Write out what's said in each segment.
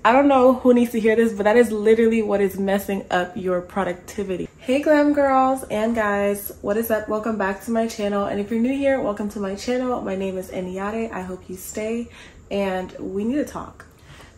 I don't know who needs to hear this, but that is literally what is messing up your productivity. Hey glam girls and guys, what is up? Welcome back to my channel. And if you're new here, welcome to my channel. My name is Eniade. I hope you stay and we need to talk.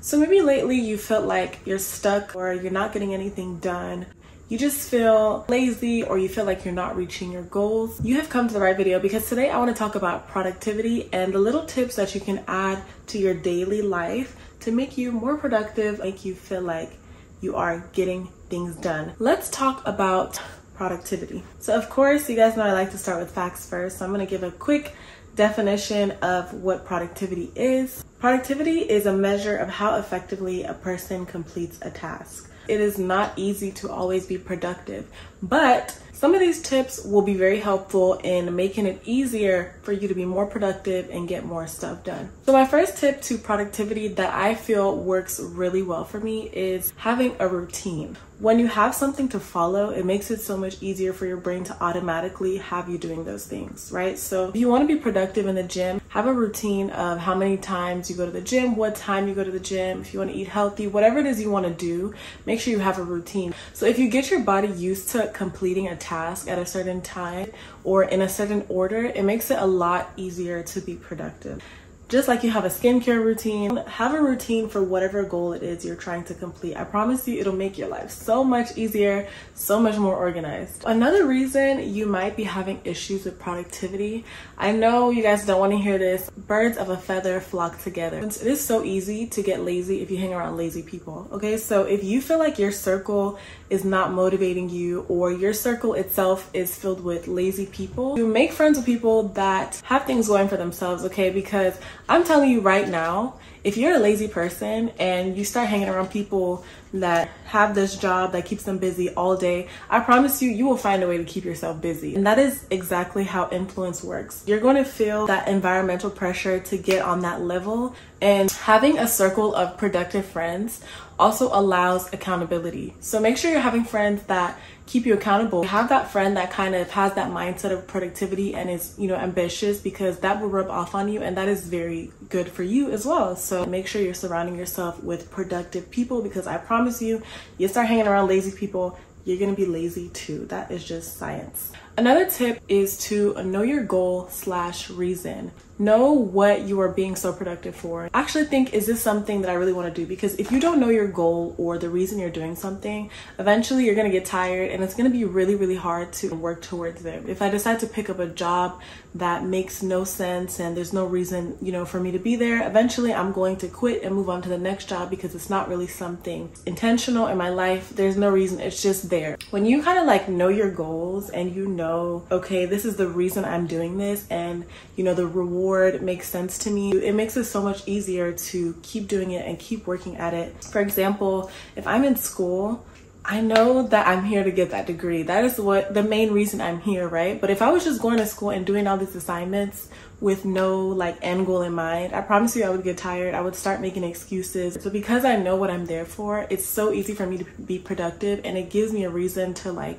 So maybe lately you felt like you're stuck or you're not getting anything done. You just feel lazy or you feel like you're not reaching your goals. You have come to the right video because today I want to talk about productivity and the little tips that you can add to your daily life to make you more productive, make you feel like you are getting things done. Let's talk about productivity. So of course, you guys know I like to start with facts first. So I'm going to give a quick definition of what productivity is. Productivity is a measure of how effectively a person completes a task. It is not easy to always be productive, but some of these tips will be very helpful in making it easier for you to be more productive and get more stuff done. So my first tip to productivity that I feel works really well for me is having a routine. When you have something to follow, it makes it so much easier for your brain to automatically have you doing those things, right? So if you want to be productive in the gym, have a routine of how many times you go to the gym, what time you go to the gym, if you want to eat healthy, whatever it is you want to do, make sure you have a routine. So if you get your body used to completing a task at a certain time or in a certain order, it makes it a lot easier to be productive. Just like you have a skincare routine, have a routine for whatever goal it is you're trying to complete. I promise you it'll make your life so much easier, so much more organized. Another reason you might be having issues with productivity, I know you guys don't want to hear this, birds of a feather flock together. It is so easy to get lazy if you hang around lazy people, okay? So if you feel like your circle is not motivating you or your circle itself is filled with lazy people, you make friends with people that have things going for themselves, okay? Because I'm telling you right now, if you're a lazy person and you start hanging around people that have this job that keeps them busy all day, I promise you, you will find a way to keep yourself busy. And that is exactly how influence works. You're going to feel that environmental pressure to get on that level, and having a circle of productive friends also allows accountability. So make sure you're having friends that keep you accountable. Have that friend that kind of has that mindset of productivity and is, ambitious, because that will rub off on you and that is very good for you as well. So make sure you're surrounding yourself with productive people, because I promise you, you start hanging around lazy people, you're gonna be lazy too. That is just science. Another tip is to know your goal/reason. Know what you are being so productive for. Actually think, is this something that I really want to do? Because if you don't know your goal or the reason you're doing something, eventually you're going to get tired and it's going to be really, really hard to work towards it. If I decide to pick up a job that makes no sense and there's no reason, for me to be there, eventually I'm going to quit and move on to the next job because it's not really something intentional in my life. There's no reason, it's just there. When you kind of like know your goals and okay, this is the reason I'm doing this, and the reward makes sense to me, it makes it so much easier to keep doing it and keep working at it. For example, if I'm in school, I know that I'm here to get that degree. That is what the main reason I'm here, right? But if I was just going to school and doing all these assignments with no end goal in mind, I promise you I would get tired. I would start making excuses. So because I know what I'm there for, it's so easy for me to be productive, and it gives me a reason to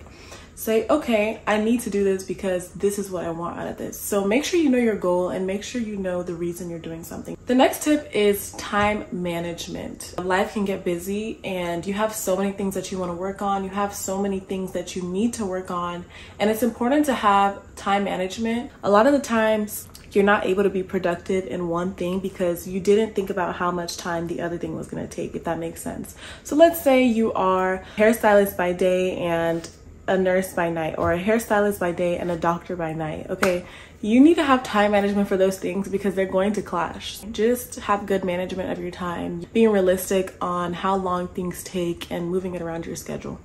say, okay, I need to do this because this is what I want out of this. So make sure you know your goal and make sure you know the reason you're doing something. The next tip is time management. Life can get busy and you have so many things that you want to work on. You have so many things that you need to work on, and it's important to have time management. A lot of the times you're not able to be productive in one thing because you didn't think about how much time the other thing was going to take, if that makes sense. So let's say you are a hairstylist by day and a nurse by night, or a hairstylist by day and a doctor by night. Okay, you need to have time management for those things because they're going to clash. Just have good management of your time, being realistic on how long things take and moving it around your schedule.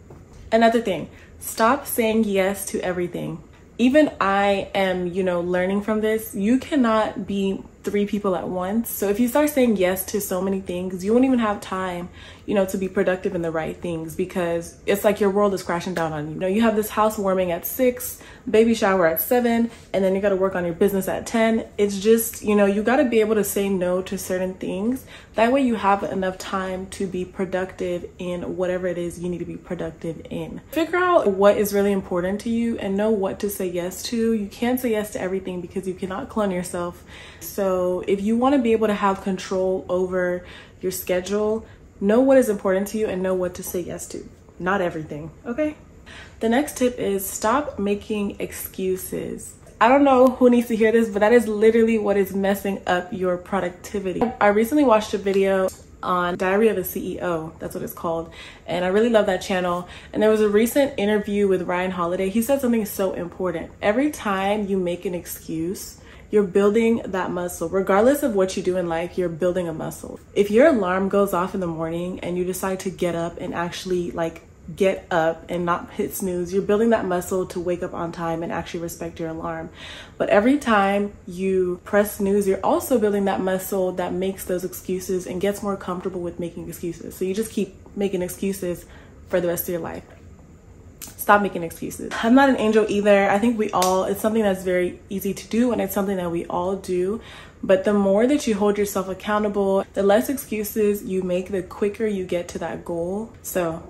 Another thing, stop saying yes to everything. Even I am, learning from this. You cannot be 3 people at once. So if you start saying yes to so many things, you won't even have time, to be productive in the right things, because it's like your world is crashing down on you. You have this housewarming at 6, baby shower at 7, and then you got to work on your business at 10. It's just, you got to be able to say no to certain things. That way you have enough time to be productive in whatever it is you need to be productive in. Figure out what is really important to you and know what to say yes to. You can't say yes to everything because you cannot clone yourself. So if you want to be able to have control over your schedule, Know what is important to you and know what to say yes to. Not everything, okay? The next tip is stop making excuses. I don't know who needs to hear this, but that is literally what is messing up your productivity. I recently watched a video on Diary of a CEO, that's what it's called, and I really love that channel. And there was a recent interview with Ryan Holiday. He said something so important. Every time you make an excuse, you're building that muscle. Regardless of what you do in life, you're building a muscle. If your alarm goes off in the morning and you decide to get up and actually get up and not hit snooze, you're building that muscle to wake up on time and actually respect your alarm. But every time you press snooze, you're also building that muscle that makes those excuses and gets more comfortable with making excuses. So you just keep making excuses for the rest of your life. Stop making excuses. I'm not an angel either. I think it's something that's very easy to do, and it's something that we all do. But the more that you hold yourself accountable, the less excuses you make, the quicker you get to that goal. So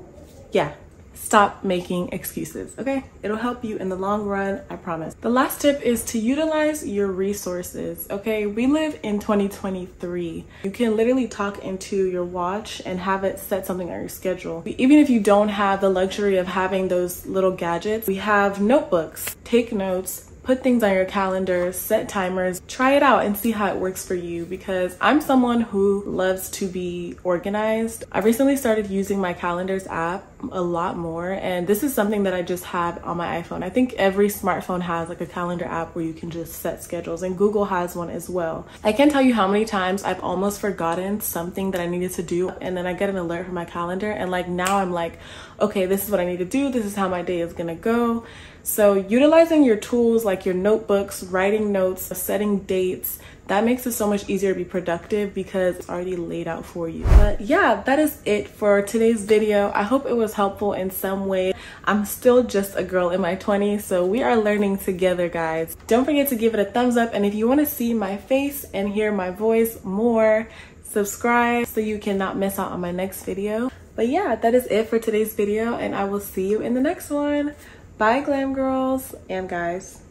yeah, stop making excuses, okay? It'll help you in the long run, I promise. The last tip is to utilize your resources, okay? We live in 2023. You can literally talk into your watch and have it set something on your schedule. Even if you don't have the luxury of having those little gadgets, we have notebooks. Take notes. Put things on your calendar, set timers, try it out and see how it works for you, because I'm someone who loves to be organized. I recently started using my calendars app a lot more, and this is something that I just have on my iPhone. I think every smartphone has like a calendar app where you can just set schedules, and Google has one as well. I can't tell you how many times I've almost forgotten something that I needed to do, and then I get an alert from my calendar, and now I'm like, okay, this is what I need to do. This is how my day is gonna go. So utilizing your tools like your notebooks, writing notes, setting dates, that makes it so much easier to be productive because it's already laid out for you. But yeah, that is it for today's video. I hope it was helpful in some way. I'm still just a girl in my 20s, so we are learning together, guys. Don't forget to give it a thumbs up, and if you want to see my face and hear my voice more, subscribe so you cannot miss out on my next video. But yeah, that is it for today's video, and I will see you in the next one. Bye, glam girls and guys.